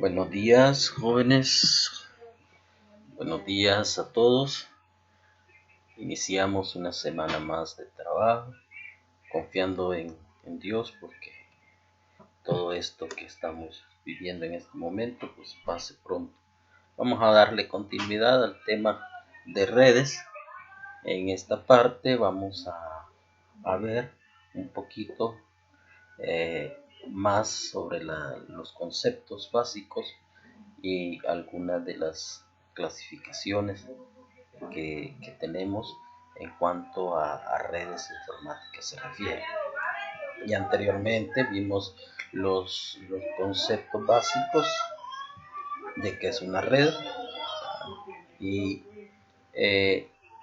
Buenos días, jóvenes. Buenos días a todos. Iniciamos una semana más de trabajo, confiando en Dios, porque todo esto que estamos viviendo en este momento, pues pase pronto. Vamos a darle continuidad al tema de redes. En esta parte vamos a ver un poquito más sobre los conceptos básicos y algunas de las clasificaciones que tenemos en cuanto a redes informáticas se refiere. Y anteriormente vimos los conceptos básicos de qué es una red y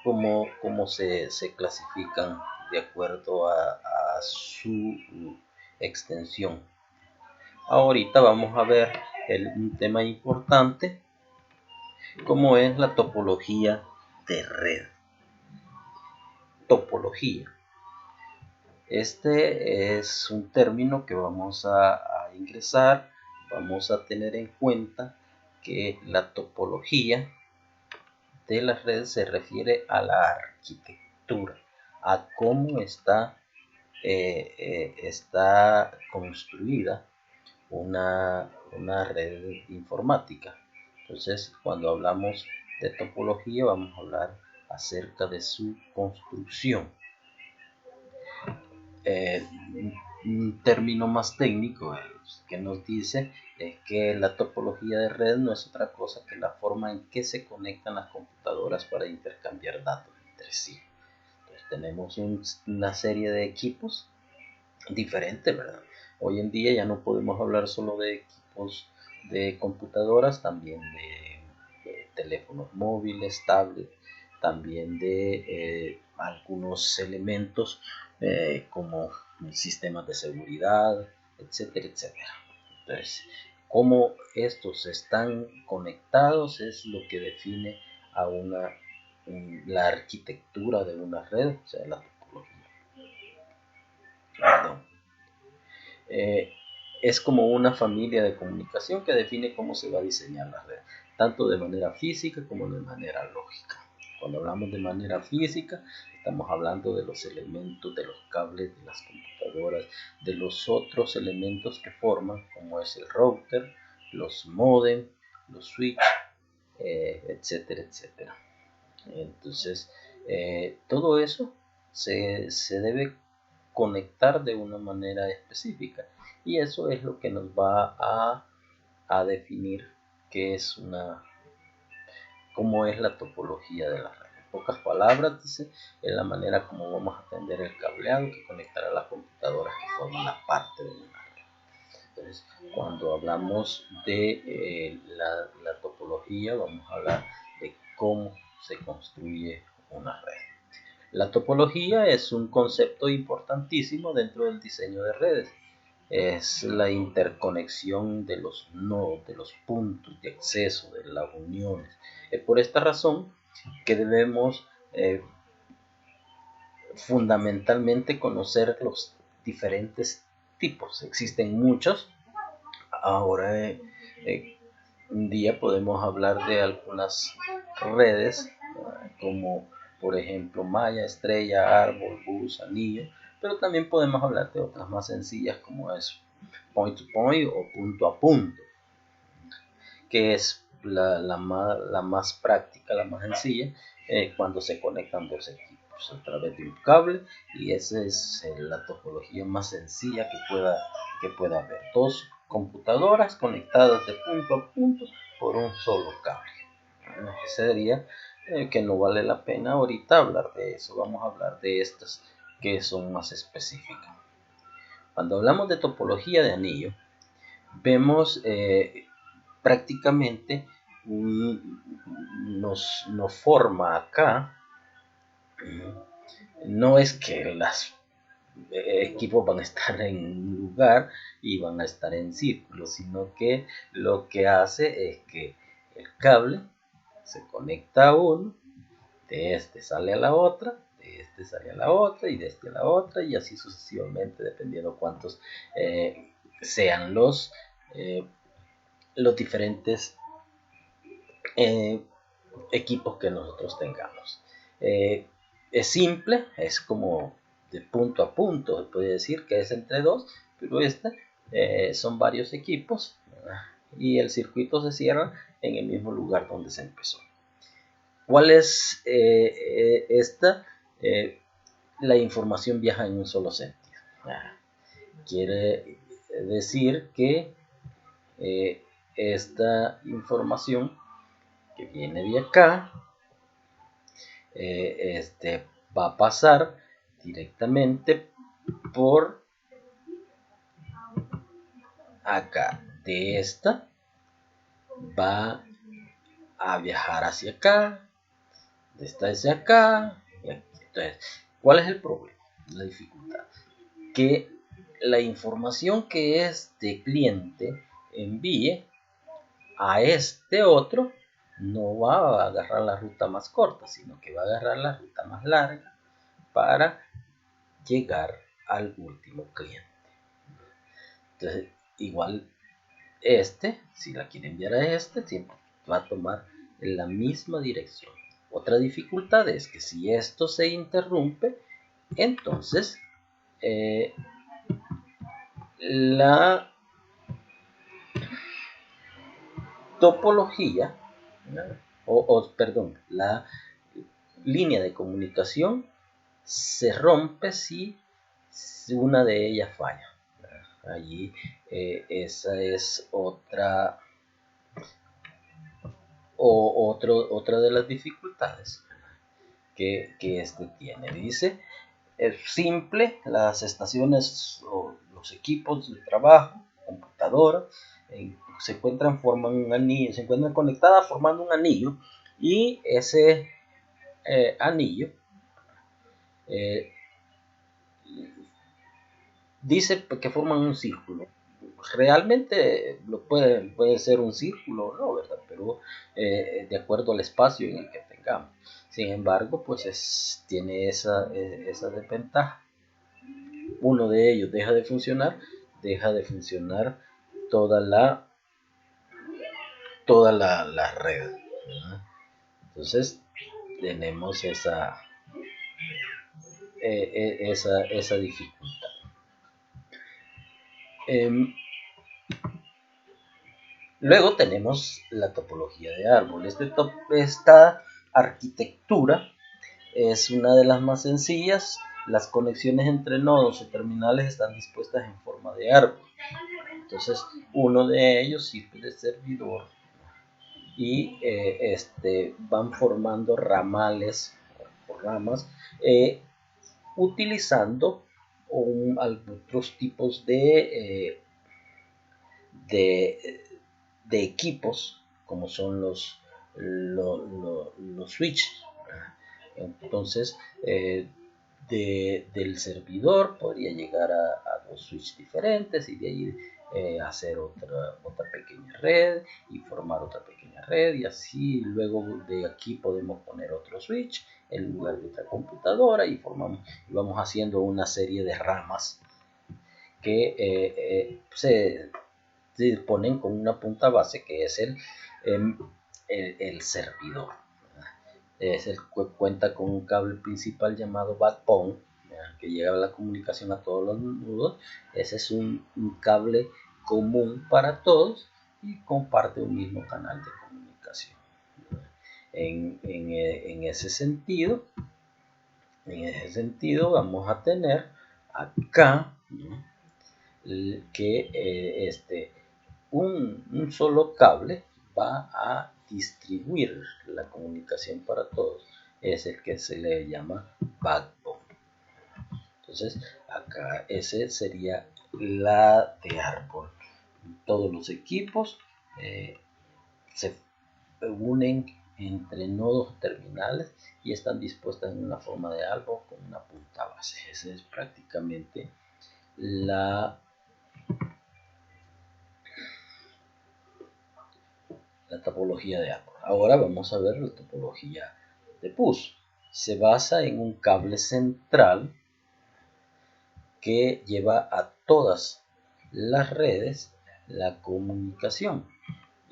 cómo se clasifican de acuerdo a su extensión. Ahorita vamos a ver un tema importante, como es la topología de red. Topología. Este es un término que vamos a ingresar. Vamos a tener en cuenta que la topología de las redes se refiere a la arquitectura, a cómo está construida una red informática. Entonces, cuando hablamos de topología, vamos a hablar acerca de su construcción. Un término más técnico que nos dice es que la topología de red no es otra cosa que la forma en que se conectan las computadoras para intercambiar datos entre sí. Entonces, tenemos una serie de equipos diferentes, ¿verdad? Hoy en día ya no podemos hablar solo de equipos de computadoras, también de teléfonos móviles, tablets, también de algunos elementos como sistemas de seguridad, etcétera, etcétera. Entonces, cómo estos están conectados es lo que define a la arquitectura de una red, o sea, la topología. Perdón. Es como una familia de comunicación que define cómo se va a diseñar la red, tanto de manera física como de manera lógica. Cuando hablamos de manera física, estamos hablando de los elementos, de los cables, de las computadoras, de los otros elementos que forman, como es el router, los modem, los switch, etcétera, etcétera. Entonces, todo eso se debe conectar de una manera específica, y eso es lo que nos va a definir qué es cómo es la topología de la red. En pocas palabras, dice, es la manera como vamos a tender el cableado que conectará las computadoras que forman la parte de una red. Entonces, cuando hablamos de la topología, vamos a hablar de cómo se construye una red. La topología es un concepto importantísimo dentro del diseño de redes. Es la interconexión de los nodos, de los puntos de acceso, de las uniones. Es por esta razón que debemos fundamentalmente conocer los diferentes tipos. Existen muchos. Ahora un día podemos hablar de algunas redes como por ejemplo malla, estrella, árbol, bus, anillo, pero también podemos hablar de otras más sencillas como es point to point o punto a punto, que es la más práctica, la más sencilla, cuando se conectan dos equipos a través de un cable, y esa es la topología más sencilla que pueda haber. Dos computadoras conectadas de punto a punto por un solo cable. Sería que no vale la pena ahorita hablar de eso. Vamos a hablar de estas que son más específicas. Cuando hablamos de topología de anillo, vemos prácticamente nos forma acá. No es que los equipos van a estar en un lugar y van a estar en círculo, sino que lo que hace es que el cable se conecta a uno, de este sale a la otra, de este sale a la otra y de este a la otra, y así sucesivamente, dependiendo cuántos sean los diferentes equipos que nosotros tengamos. Es simple, es como de punto a punto, se puede decir que es entre dos, pero son varios equipos, ¿verdad? Y el circuito se cierra en el mismo lugar donde se empezó. ¿Cuál es esta? La información viaja en un solo sentido. Quiere decir que esta información que viene de acá va a pasar directamente por acá. De esta va a viajar hacia acá, de esta hacia acá. Entonces, ¿cuál es el problema? La dificultad. Que la información que este cliente envíe a este otro no va a agarrar la ruta más corta, sino que va a agarrar la ruta más larga para llegar al último cliente. Entonces, igual si la quiere enviar a siempre va a tomar la misma dirección. Otra dificultad es que si esto se interrumpe, entonces la topología, perdón, la línea de comunicación se rompe si una de ellas falla. Allí esa es otra de las dificultades que este tiene. Dice, es simple, las estaciones o los equipos de trabajo, computadora, se encuentran conectadas formando un anillo, y ese anillo dice que forman un círculo. Realmente puede ser un círculo, ¿no? ¿Verdad? Pero de acuerdo al espacio en el que tengamos. Sin embargo, pues tiene esa desventaja. Uno de ellos deja de funcionar toda la red, ¿verdad? Entonces tenemos esa dificultad. Luego tenemos la topología de árbol. Esta arquitectura es una de las más sencillas. Las conexiones entre nodos o terminales están dispuestas en forma de árbol. Entonces, uno de ellos sirve de servidor y van formando ramales o ramas utilizando otros tipos de equipos, como son los switches. Entonces, del servidor podría llegar a dos switches diferentes, y de ahí hacer otra pequeña red y formar otra pequeña red, y así luego de aquí podemos poner otro switch en lugar de otra computadora, y vamos haciendo una serie de ramas que se ponen con una punta base, que es el servidor. Cuenta con un cable principal llamado backbone, que lleva la comunicación a todos los nudos. Ese es un cable común para todos y comparte un mismo canal de comunicación. En ese sentido vamos a tener acá, ¿no?, que un solo cable va a distribuir la comunicación para todos. Es el que se le llama backbone. Entonces, acá ese sería la de árbol. Todos los equipos se unen entre nodos terminales y están dispuestas en una forma de árbol con una punta base. Esa es prácticamente la topología de árbol. Ahora vamos a ver la topología de bus. Se basa en un cable central que lleva a todas las redes la comunicación.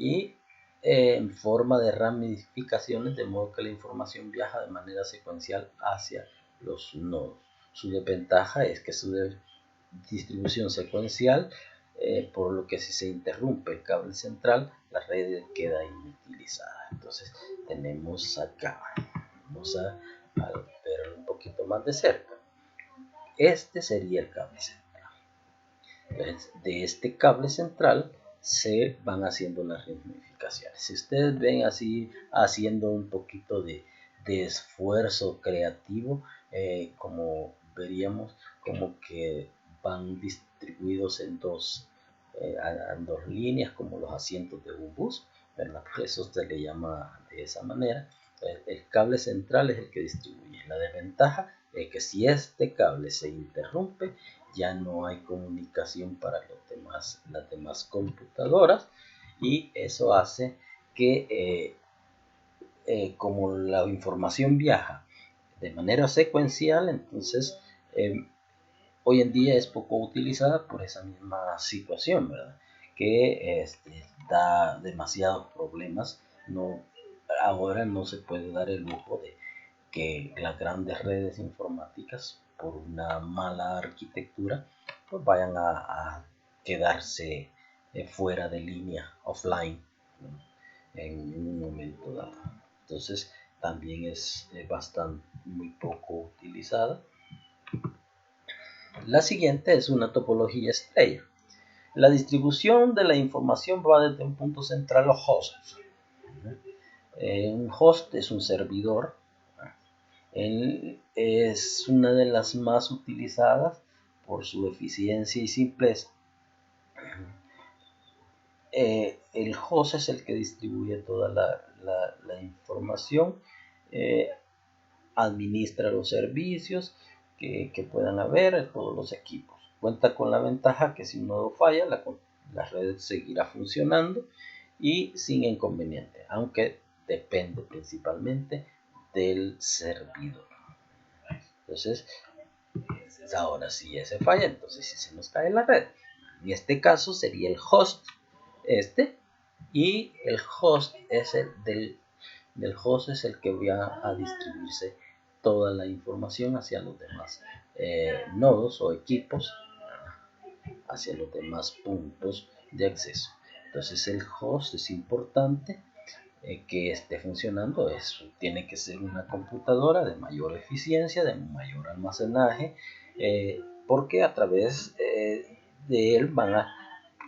y en forma de ramificaciones, de modo que la información viaja de manera secuencial hacia los nodos. Su desventaja es que su distribución secuencial, por lo que si se interrumpe el cable central, la red queda inutilizada. Entonces tenemos acá, vamos a ver un poquito más de cerca. Este sería el cable central. Entonces, de este cable central se van haciendo las ramificaciones. Si ustedes ven así haciendo un poquito de esfuerzo creativo, como veríamos como que van distribuidos en dos líneas, como los asientos de un bus, ¿verdad? Por eso se le llama de esa manera. El cable central es el que distribuye. La desventaja es que si este cable se interrumpe, ya no hay comunicación para las demás computadoras, y eso hace que como la información viaja de manera secuencial, entonces hoy en día es poco utilizada por esa misma situación, ¿verdad? Que da demasiados problemas. Ahora no se puede dar el lujo de que las grandes redes informáticas, por una mala arquitectura, pues vayan a quedarse fuera de línea, offline, ¿no? En un momento dado. Entonces también es bastante muy poco utilizada. La siguiente es una topología estrella. La distribución de la información va desde un punto central a hosts. Un host es un servidor. Es una de las más utilizadas por su eficiencia y simpleza. El host es el que distribuye toda la información, administra los servicios que puedan haber, todos los equipos. Cuenta con la ventaja que si un nodo falla, la red seguirá funcionando y sin inconveniente, aunque depende principalmente del servidor. Entonces, ahora si ese falla, entonces si se nos cae la red. En este caso sería el host y el host es del host es el que va a distribuirse toda la información hacia los demás nodos o equipos, hacia los demás puntos de acceso. Entonces el host es importante que esté funcionando. Tiene que ser una computadora de mayor eficiencia, de mayor almacenaje, porque a través de él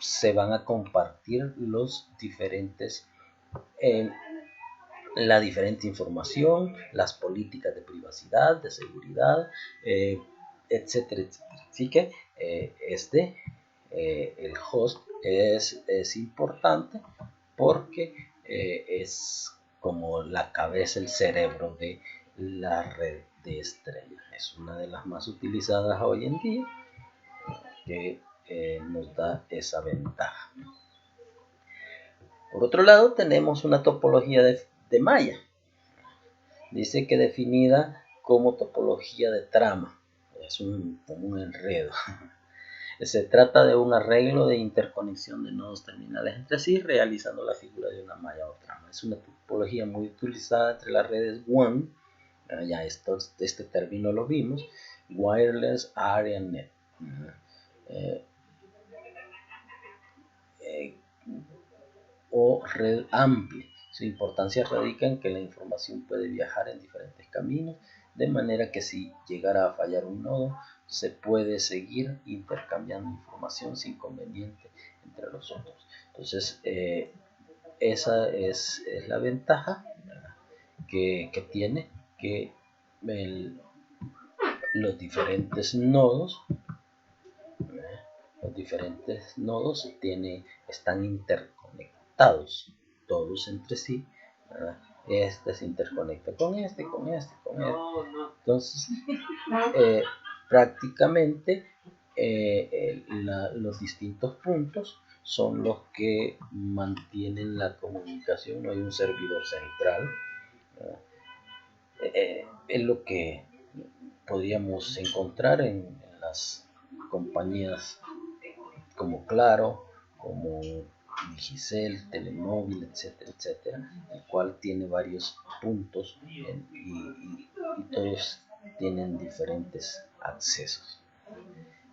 se van a compartir la diferente información, las políticas de privacidad, de seguridad, etcétera, etcétera. Así que el host es importante porque es como la cabeza, el cerebro de la red de estrellas. Es una de las más utilizadas hoy en día, que nos da esa ventaja. Por otro lado, tenemos una topología de malla. Dice que definida como topología de trama. Es como un enredo. Se trata de un arreglo de interconexión de nodos terminales entre sí, realizando la figura de una malla o trama. Es una topología muy utilizada entre las redes WAN, ya este término lo vimos, Wireless Area Net, o red amplia. Su importancia radica en que la información puede viajar en diferentes caminos, de manera que si llegara a fallar un nodo, se puede seguir intercambiando información sin inconveniente entre los otros. Entonces, esa es la ventaja que tiene, que los diferentes nodos están interconectados todos entre sí, ¿verdad? Este se interconecta con este, con este, con este. Entonces, prácticamente los distintos puntos son los que mantienen la comunicación. No hay un servidor central. Es lo que podríamos encontrar en las compañías como Claro, como Digicel, Telemóvil, etcétera, etcétera, el cual tiene varios puntos y todos tienen diferentes accesos.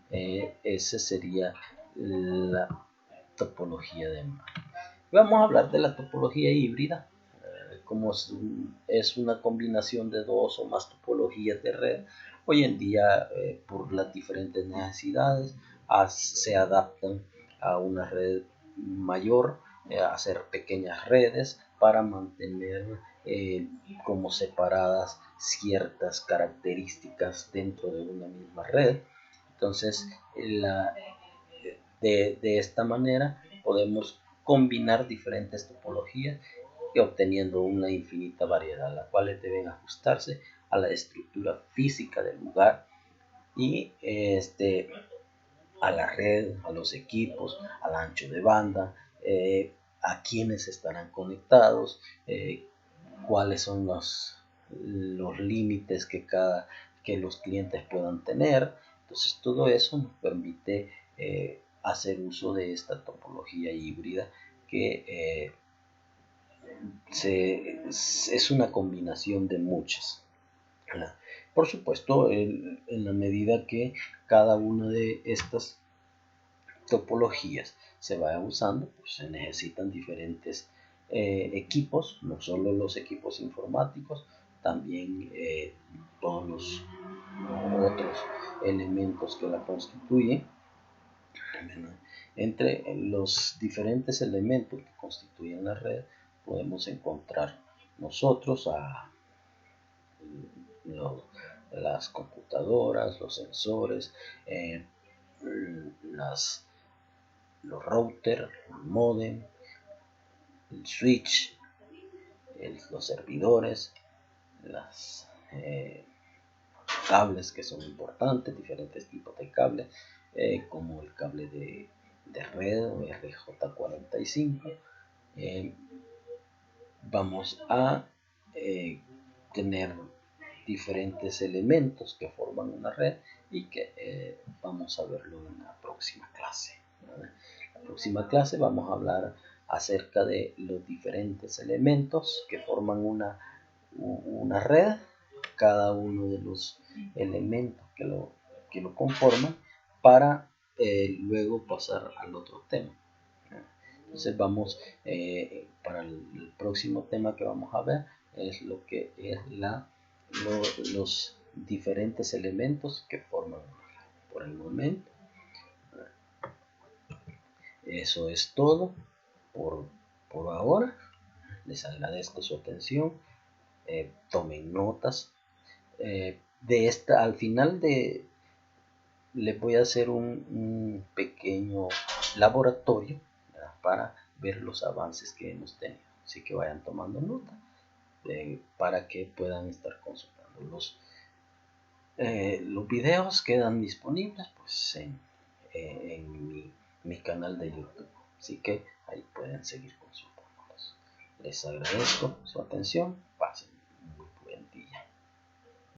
Esa sería la topología de MAC. Vamos a hablar de la topología híbrida, como es una combinación de dos o más topologías de red. Hoy en día, por las diferentes necesidades, se adaptan a una red mayor, a hacer pequeñas redes para mantener como separadas ciertas características dentro de una misma red. Entonces, de esta manera podemos combinar diferentes topologías y obteniendo una infinita variedad, las cuales deben ajustarse a la estructura física del lugar y a la red, a los equipos, al ancho de banda, a quienes estarán conectados, cuáles son los límites que los clientes puedan tener. Entonces todo eso nos permite hacer uso de esta topología híbrida que es una combinación de muchas. Por supuesto, en la medida que cada una de estas topologías se vaya usando, pues se necesitan diferentes equipos, no solo los equipos informáticos, también todos los otros elementos que la constituyen. Entre los diferentes elementos que constituyen la red podemos encontrar nosotros a las computadoras, los sensores, los routers, el modem, el switch, los servidores, los cables que son importantes, diferentes tipos de cables, como el cable de red RJ45. Vamos a tener diferentes elementos que forman una red y que vamos a verlo en la próxima clase. En la próxima clase vamos a hablar acerca de los diferentes elementos que forman una red, cada uno de los elementos que lo conforman, para luego pasar al otro tema. Entonces vamos, para el próximo tema que vamos a ver es lo que es los diferentes elementos que forman una red. Por el momento, eso es todo por ahora. Les agradezco su atención. Tomen notas. Al final les voy a hacer un pequeño laboratorio, ¿verdad?, para ver los avances que hemos tenido. Así que vayan tomando nota para que puedan estar consultando. Los videos quedan disponibles pues en mi canal de YouTube. Así que ahí pueden seguir consultándolos. Les agradezco su atención. Pasen.